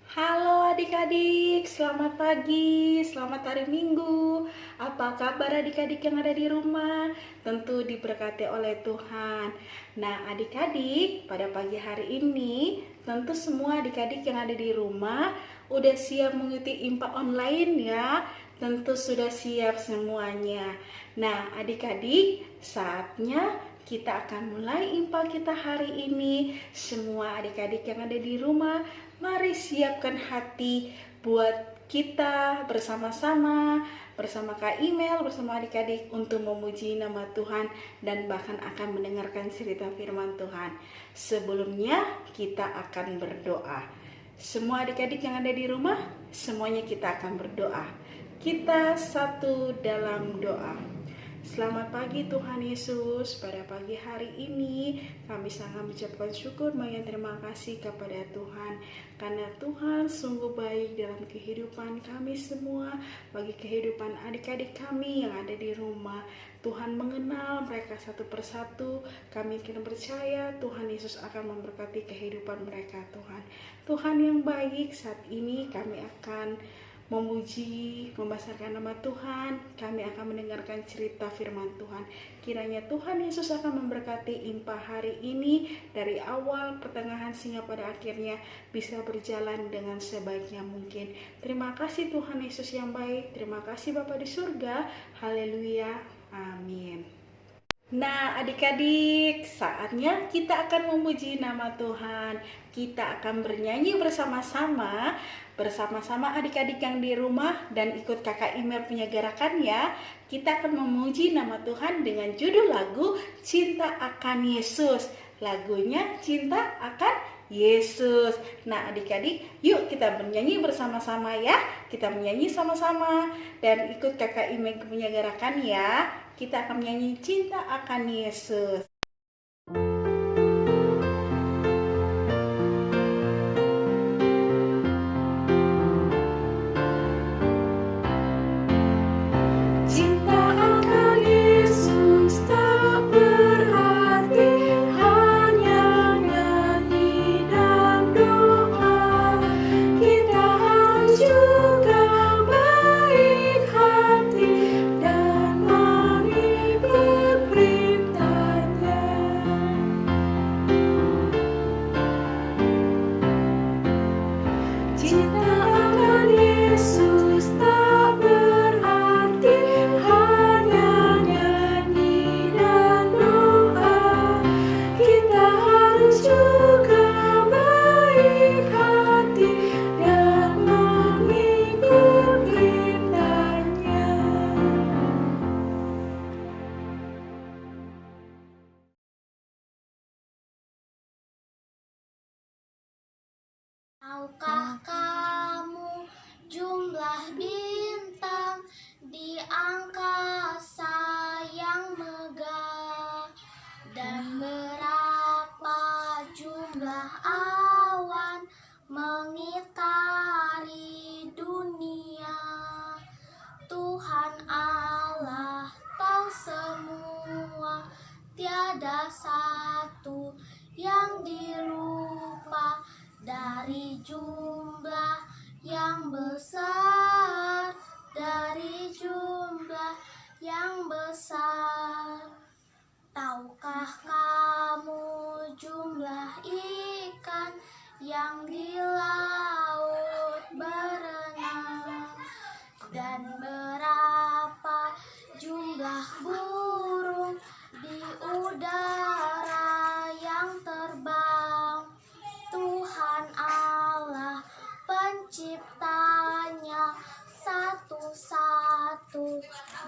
Halo adik-adik, selamat pagi, selamat hari Minggu. Apa kabar adik-adik yang ada di rumah? Tentu diberkati oleh Tuhan. Nah adik-adik, pada pagi hari ini tentu semua adik-adik yang ada di rumah udah siap mengikuti IMPA online ya. Tentu sudah siap semuanya. Nah adik-adik, saatnya kita akan mulai IMPA kita hari ini. Semua adik-adik yang ada di rumah, mari siapkan hati buat kita bersama-sama, bersama Kak Email, bersama adik-adik untuk memuji nama Tuhan dan bahkan akan mendengarkan cerita firman Tuhan. Sebelumnya kita akan berdoa. Semua adik-adik yang ada di rumah, semuanya kita akan berdoa. Kita satu dalam doa. Selamat pagi Tuhan Yesus. Pada pagi hari ini kami sangat mengucapkan syukur dan terima kasih kepada Tuhan, karena Tuhan sungguh baik dalam kehidupan kami semua, bagi kehidupan adik-adik kami yang ada di rumah. Tuhan mengenal mereka satu persatu. Kami akan percaya Tuhan Yesus akan memberkati kehidupan mereka. Tuhan yang baik, saat ini kami akan memuji, membesarkan nama Tuhan. Kami akan mendengarkan cerita firman Tuhan. Kiranya Tuhan Yesus akan memberkati IMPA hari ini, dari awal, pertengahan, sehingga pada akhirnya bisa berjalan dengan sebaiknya mungkin. Terima kasih Tuhan Yesus yang baik. Terima kasih Bapa di surga. Haleluya. Amin. Nah adik-adik, saatnya kita akan memuji nama Tuhan. Kita akan bernyanyi bersama-sama adik-adik yang di rumah, dan ikut kakak Email punya gerakan ya. Kita akan memuji nama Tuhan dengan judul lagu Cinta Akan Yesus. Lagunya Cinta Akan Yesus. Nah adik-adik, yuk kita bernyanyi bersama-sama ya. Kita menyanyi sama-sama dan ikut kakak Email punya gerakan ya. Kita akan menyanyi Cinta Akan Yesus. Tahukah kamu jumlah bintang di angkasa yang megah, dan berapa jumlah awan mengitari dunia? Tuhan Allah tahu semua, tiada satu yang dilupa. Dari jumlah yang besar, dari jumlah yang besar. Tahukah kamu jumlah ikan yang di laut berenang, dan berapa jumlah burung di udara yang terbang? Tuhan Allah penciptanya, satu-satu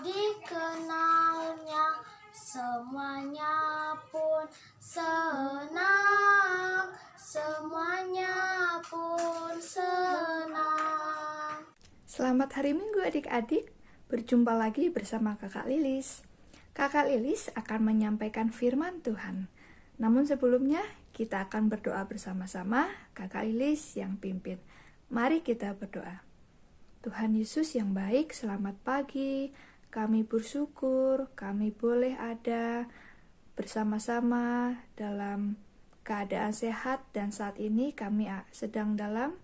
dikenalnya, semuanya pun senang, semuanya pun senang. Selamat hari Minggu adik-adik, berjumpa lagi bersama Kakak Lilis. Kakak Lilis akan menyampaikan firman Tuhan. Namun sebelumnya, kita akan berdoa bersama-sama, Kakak Lilis yang pimpin. Mari kita berdoa. Tuhan Yesus yang baik, selamat pagi. Kami bersyukur, kami boleh ada bersama-sama dalam keadaan sehat, dan saat ini kami sedang dalam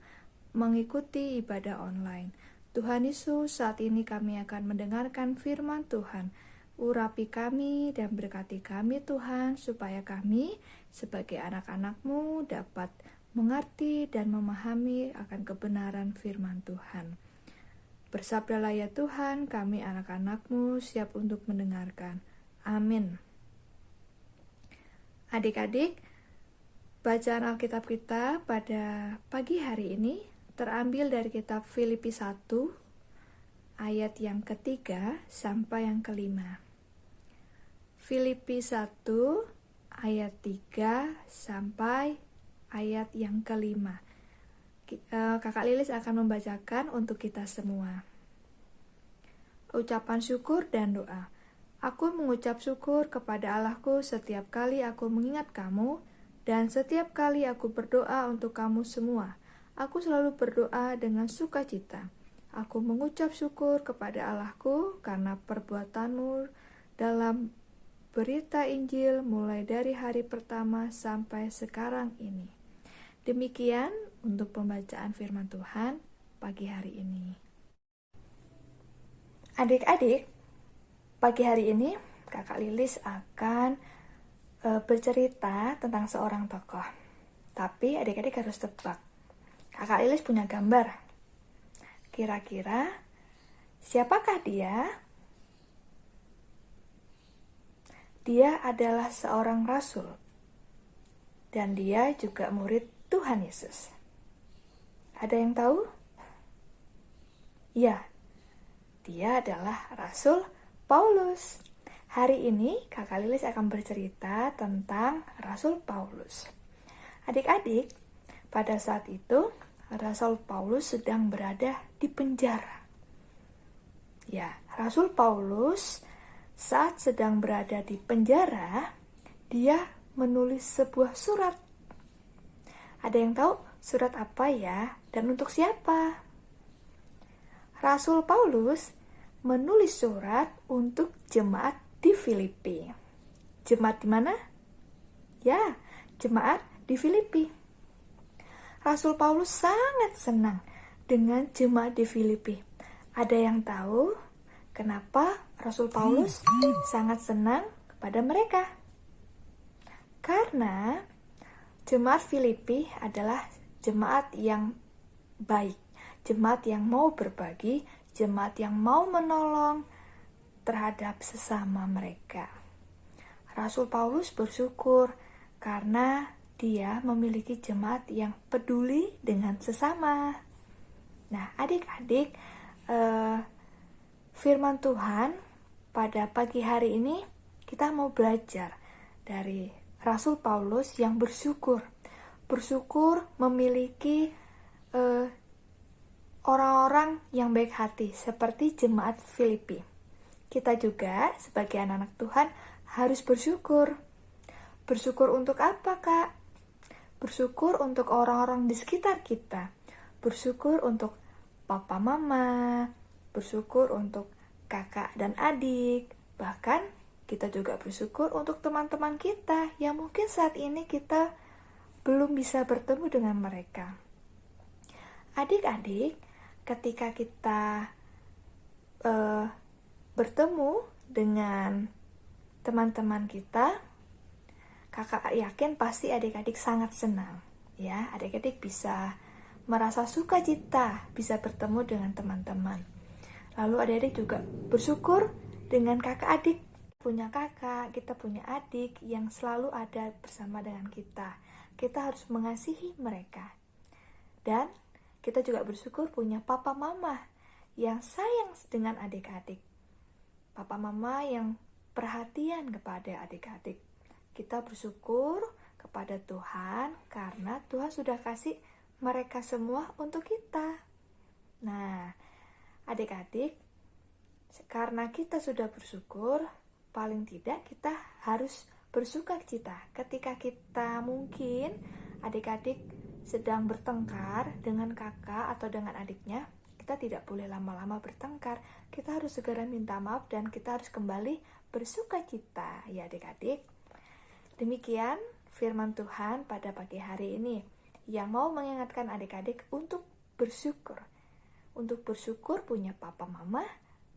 mengikuti ibadah online. Tuhan Yesus, saat ini kami akan mendengarkan firman Tuhan. Urapi kami dan berkati kami Tuhan, supaya kami sebagai anak-anak-Mu dapat mengerti dan memahami akan kebenaran firman Tuhan. Bersabdalah ya Tuhan, kami anak-anak-Mu siap untuk mendengarkan. Amin. Adik-adik, bacaan Alkitab kita pada pagi hari ini terambil dari kitab Filipi 1 ayat yang ketiga sampai yang kelima. Filipi 1 ayat 3 sampai ayat yang kelima. Kakak Lilis akan membacakan untuk kita semua. Ucapan syukur dan doa. Aku mengucap syukur kepada Allahku setiap kali aku mengingat kamu, dan setiap kali aku berdoa untuk kamu semua. Aku selalu berdoa dengan sukacita. Aku mengucap syukur kepada Allahku karena perbuatanmu dalam berita Injil mulai dari hari pertama sampai sekarang ini. Demikian untuk pembacaan firman Tuhan pagi hari ini. Adik-adik, pagi hari ini Kakak Lilis akan bercerita tentang seorang tokoh. Tapi adik-adik harus tebak. Kakak Lilis punya gambar. Kira-kira siapakah dia? Dia adalah seorang rasul, dan dia juga murid Tuhan Yesus. Ada yang tahu? Ya, dia adalah Rasul Paulus. Hari ini Kakak Lilis akan bercerita tentang Rasul Paulus. Adik-adik, pada saat itu Rasul Paulus sedang berada di penjara. Ya, Rasul Paulus saat sedang berada di penjara, dia menulis sebuah surat. Ada yang tahu surat apa ya? Dan untuk siapa? Rasul Paulus menulis surat untuk jemaat di Filipi. Jemaat di mana? Ya, jemaat di Filipi. Rasul Paulus sangat senang dengan jemaat di Filipi. Ada yang tahu kenapa Rasul Paulus sangat senang kepada mereka? Karena jemaat Filipi adalah jemaat yang baik, jemaat yang mau berbagi, jemaat yang mau menolong terhadap sesama mereka. Rasul Paulus bersyukur karena dia memiliki jemaat yang peduli dengan sesama. Nah, adik-adik, firman Tuhan pada pagi hari ini kita mau belajar dari Rasul Paulus yang bersyukur memiliki orang-orang yang baik hati seperti jemaat Filipi. Kita juga sebagai anak-anak Tuhan harus bersyukur. Bersyukur untuk apa, Kak? Bersyukur untuk orang-orang di sekitar kita. Bersyukur untuk papa mama, bersyukur untuk kakak dan adik. Bahkan kita juga bersyukur untuk teman-teman kita yang mungkin saat ini kita belum bisa bertemu dengan mereka. Adik-adik, ketika kita bertemu dengan teman-teman kita, kakak yakin pasti adik-adik sangat senang. Ya, adik-adik bisa merasa sukacita bisa bertemu dengan teman-teman. Lalu adik-adik juga bersyukur dengan kakak adik. Punya kakak, kita punya adik yang selalu ada bersama dengan kita. Kita harus mengasihi mereka. Dan kita juga bersyukur punya papa mama yang sayang dengan adik-adik. Papa mama yang perhatian kepada adik-adik. Kita bersyukur kepada Tuhan karena Tuhan sudah kasih mereka semua untuk kita. Nah, adik-adik, karena kita sudah bersyukur, paling tidak kita harus bersukacita ketika kita mungkin adik-adik sedang bertengkar dengan kakak atau dengan adiknya. Kita tidak boleh lama-lama bertengkar. Kita harus segera minta maaf dan kita harus kembali bersukacita, ya adik-adik. Demikian firman Tuhan pada pagi hari ini yang mau mengingatkan adik-adik untuk bersyukur. Untuk bersyukur punya papa mama,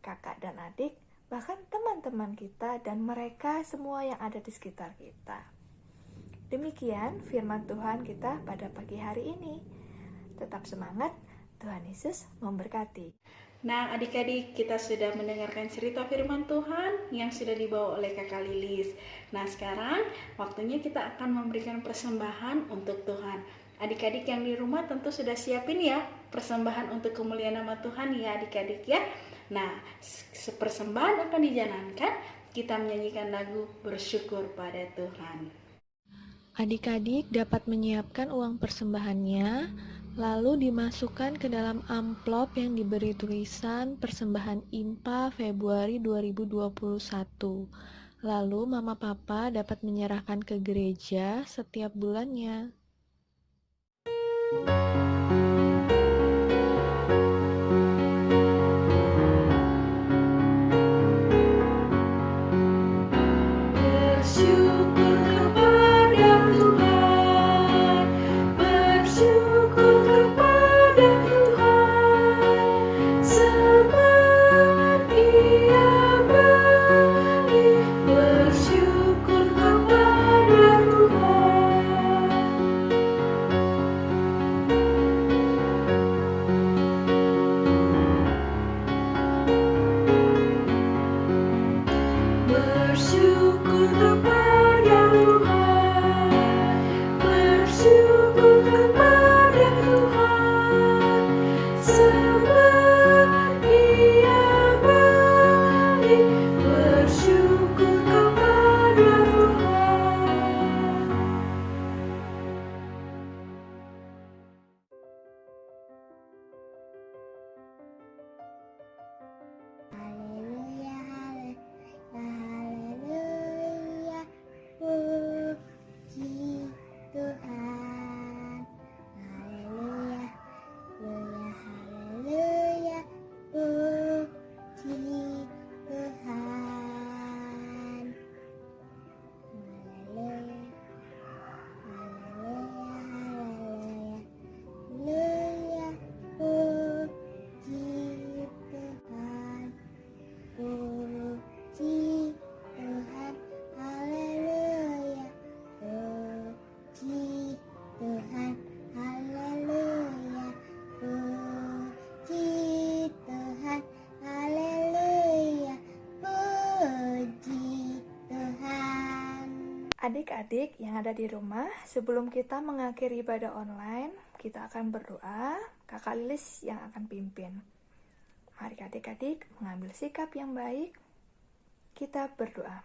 kakak dan adik, bahkan teman-teman kita dan mereka semua yang ada di sekitar kita. Demikian firman Tuhan kita pada pagi hari ini. Tetap semangat, Tuhan Yesus memberkati. Nah, adik-adik, kita sudah mendengarkan cerita firman Tuhan yang sudah dibawa oleh Kakak Lilis. Nah, sekarang waktunya kita akan memberikan persembahan untuk Tuhan. Adik-adik yang di rumah tentu sudah siapin ya persembahan untuk kemuliaan nama Tuhan ya adik-adik ya. Nah, persembahan akan dijalankan, kita menyanyikan lagu bersyukur pada Tuhan. Adik-adik dapat menyiapkan uang persembahannya, lalu dimasukkan ke dalam amplop yang diberi tulisan persembahan IMPA Februari 2021. Lalu Mama Papa dapat menyerahkan ke gereja setiap bulannya. Adik-adik yang ada di rumah, sebelum kita mengakhiri ibadah online, kita akan berdoa. Kakak Lilis yang akan pimpin. Mari adik-adik mengambil sikap yang baik. Kita berdoa.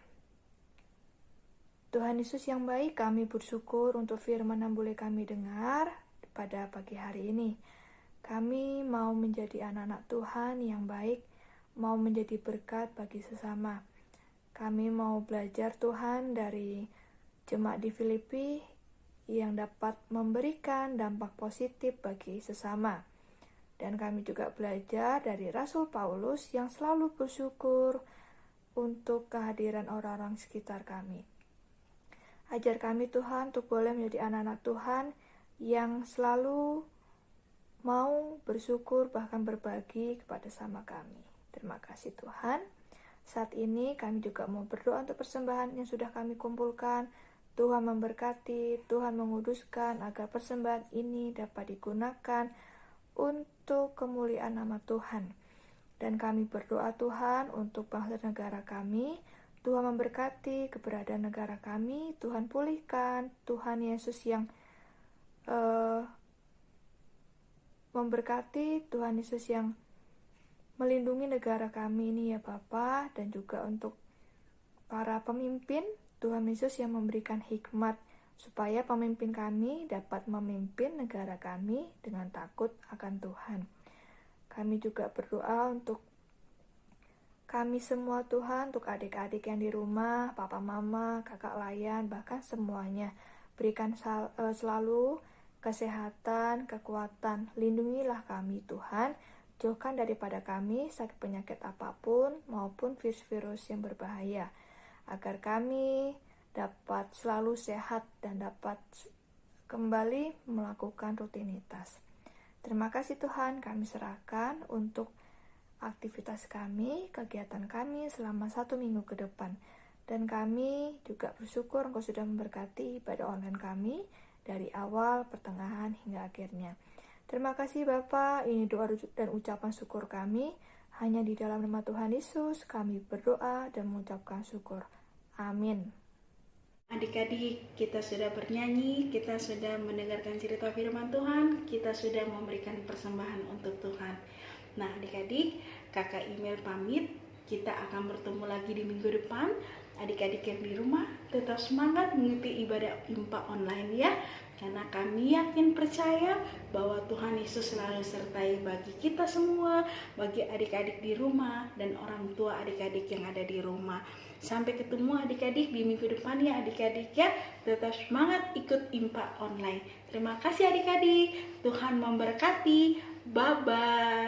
Tuhan Yesus yang baik, kami bersyukur untuk firman yang boleh kami dengar pada pagi hari ini. Kami mau menjadi anak-anak Tuhan yang baik, mau menjadi berkat bagi sesama. Kami mau belajar Tuhan dari jemaat di Filipi yang dapat memberikan dampak positif bagi sesama. Dan kami juga belajar dari Rasul Paulus yang selalu bersyukur untuk kehadiran orang-orang sekitar kami. Ajar kami Tuhan untuk boleh menjadi anak-anak Tuhan yang selalu mau bersyukur bahkan berbagi kepada sama kami. Terima kasih Tuhan. Saat ini kami juga mau berdoa untuk persembahan yang sudah kami kumpulkan. Tuhan memberkati, Tuhan menguduskan agar persembahan ini dapat digunakan untuk kemuliaan nama Tuhan. Dan kami berdoa Tuhan untuk bangsa negara kami. Tuhan memberkati keberadaan negara kami, Tuhan pulihkan, Tuhan Yesus yang memberkati, Tuhan Yesus yang melindungi negara kami ini ya Bapa, dan juga untuk para pemimpin, Tuhan Yesus yang memberikan hikmat supaya pemimpin kami dapat memimpin negara kami dengan takut akan Tuhan. Kami juga berdoa untuk kami semua Tuhan, untuk adik-adik yang di rumah, papa mama, kakak layan, bahkan semuanya. Berikan selalu kesehatan, kekuatan, lindungilah kami Tuhan, jauhkan daripada kami sakit penyakit apapun maupun virus-virus yang berbahaya, agar kami dapat selalu sehat dan dapat kembali melakukan rutinitas. Terima kasih Tuhan, kami serahkan untuk aktivitas kami, kegiatan kami selama 1 minggu ke depan. Dan kami juga bersyukur Engkau sudah memberkati ibadah online kami dari awal, pertengahan, hingga akhirnya. Terima kasih Bapa, ini doa dan ucapan syukur kami. Hanya di dalam nama Tuhan Yesus kami berdoa dan mengucapkan syukur. Amin. Adik-adik, kita sudah bernyanyi, kita sudah mendengarkan cerita firman Tuhan, kita sudah memberikan persembahan untuk Tuhan. Nah adik-adik, kakak email pamit, kita akan bertemu lagi di minggu depan. Adik-adik yang di rumah tetap semangat mengikuti ibadah IMPA online ya, karena kami yakin percaya bahwa Tuhan Yesus selalu sertai bagi kita semua, bagi adik-adik di rumah dan orang tua adik-adik yang ada di rumah. Sampai ketemu adik-adik di minggu depan ya adik-adik ya, tetap semangat ikut IMPA online. Terima kasih adik-adik, Tuhan memberkati, bye-bye.